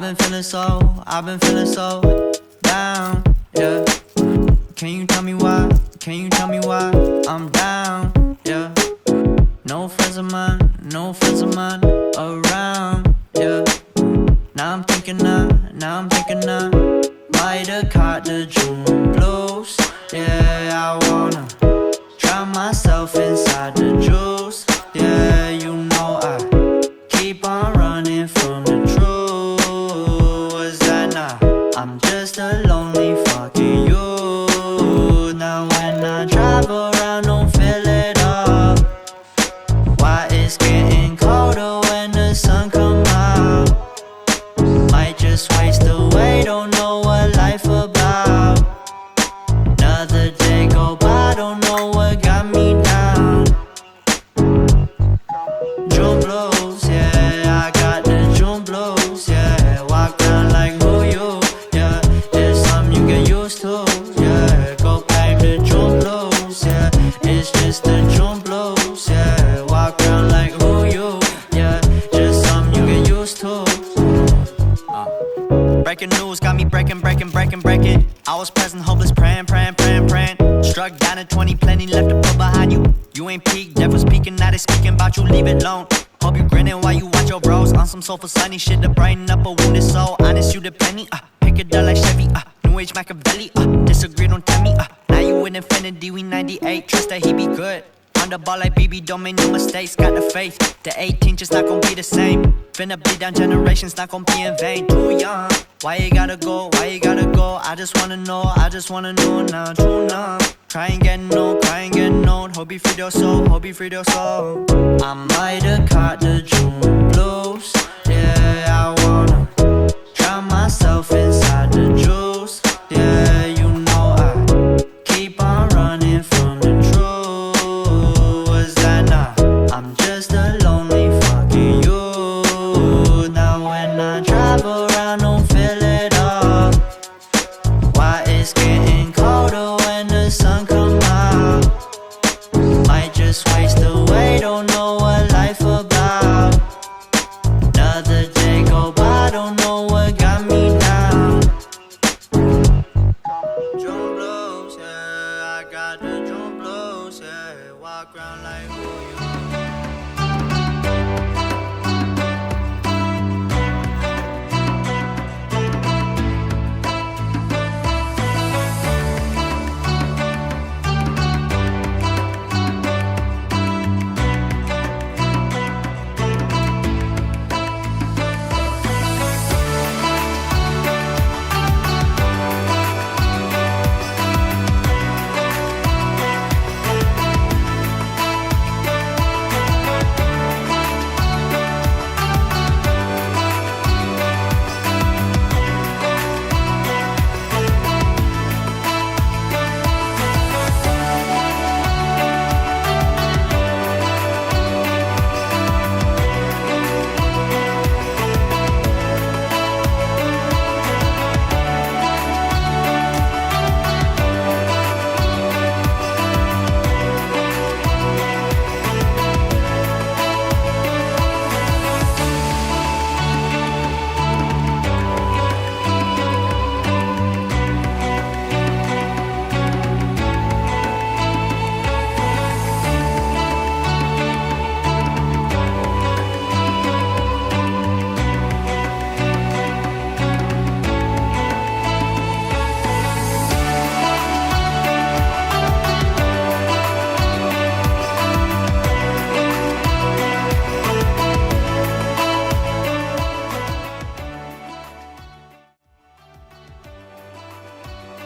I've been feeling so down, yeah. Can you tell me why? Can you tell me why I'm down, yeah. No friends of mine around, yeah. Now I'm thinking I might have caught the June blues. Yeah, I wanna drown myself inside the juice. Yeah, you know I keep on running from the truth. Was that not? I'm just a lonely fucking you. Now when I drive around, don't feel it up. Why it's getting colder when the sun come out? Might just waste away, don't know what life about. Another day go by, don't know what got me down. June blues, yeah, I got the June blues, yeah. Walk around like who you, yeah. There's something you get used to, yeah. Go back to June blues, yeah. It's just the June blues, yeah. Walk around like who you, yeah. Just something you get used to. Breaking news got me breaking. I was present, hopeless, praying. Struck down at 20, plenty left to put behind you. You ain't peaked, devil's speaking, now they speaking about you, leave it alone. Hope you grinning while you watch your bros on some soulful sunny shit to brighten up a wounded soul. Honest, you the penny, pick it up like Chevy, New Age Machiavelli, disagree, don't tell me, now you in infinity, we 98, trust that he be good. On the ball like BB, don't make no mistakes, got the faith. The 18 just not gon' be the same. Finna bleed down generations, not gon' be in vain. Too young, why you gotta go, I just wanna know now, too numb. Crying getting old, hope you free your soul, I might have caught the June blues.